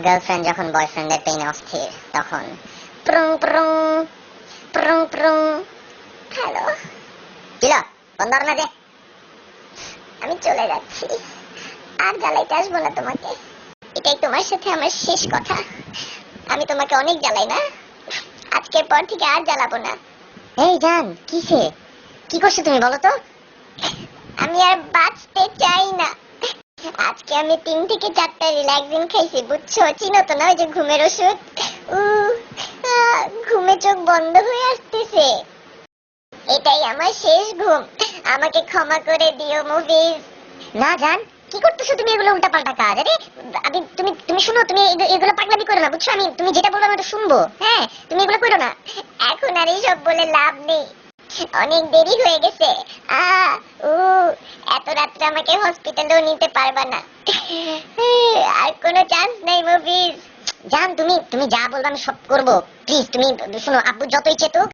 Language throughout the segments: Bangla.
গার্লফ্রেন্ড যখন বয়ফ্রেন্ডের পেইনে অস্থির তখন prong prong prong prong. Hello, kilo বন্ধ না যে, আমি চলে যাচ্ছি, আর জ্বালাইতে আসবো না তোমাকে। এটাই তোমার সাথে আমার শেষ কথা। আমি তোমাকে অনেক জ্বালাই না, আজকের পর থেকে আর জ্বালাবো না। এই জান, কিসে কি করছো তুমি বলো তো? আমি আর বাঁচতে চাই না। আজকে আমি 3 থেকে 4টা রিল্যাক্সিং খাইছি, বুঝছো? চিনো তো না ওই যে ঘুমের ওষুধ? ঘুমে চোখ বন্ধ হয়ে আসতেছে। এটাই আমার শেষ ঘুম, আমাকে ক্ষমা করে দিও মুভিজ। না জান, কি করতেছো তুমি এগুলো উল্টাপাল্টা কাজ? আরে আমি তুমি তুমি শুনো, তুমি এগুলো পাগলামি করো না, বুঝছো? তুমি যেটা বলবো আমি তো শুনবো। হ্যাঁ, তুমি এগুলো করো না। এখন আর এইসব বলে লাভ নেই, অনেক দেরি হয়ে গেছে। আ উ এত রাত্রে আমাকে হসপিটালেও নিতে পারবা না, আর কোনো চান্স নাই মুভিজ। জান, তুমি তুমি যা বলবে আমি সব করব। প্লিজ তুমি শুনো, আব্বু যতই চেতুক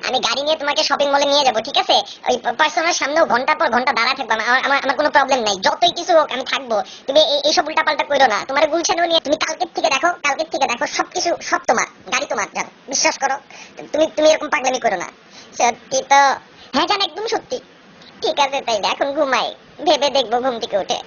আমি গাড়ি নিয়ে তোমাকে শপিং মলে নিয়ে যাব, ঠিক আছে? ওই পার্সোনাল সামনেও ঘন্টার পর ঘন্টা দাঁড়া থাকবো, আমার কোনো প্রবলেম নাই, যতই কিছু হোক আমি থাকবো। তুমি এইসব উল্টাপাল্টা কইরো না। তোমার গুলশানও নিয়ে তুমি কালকের থেকে দেখো সবকিছু সব তোমার, গাড়ি তোমার, জান বিশ্বাস করো। তুমি তুমি এরকম পাগলামি করো না। সত্যি তো? হ্যাঁ জান, একদম সত্যি। ঠিক আছে তাইলে এখন ঘুমাই, ভেবে দেখবো ঘুম থেকে উঠে।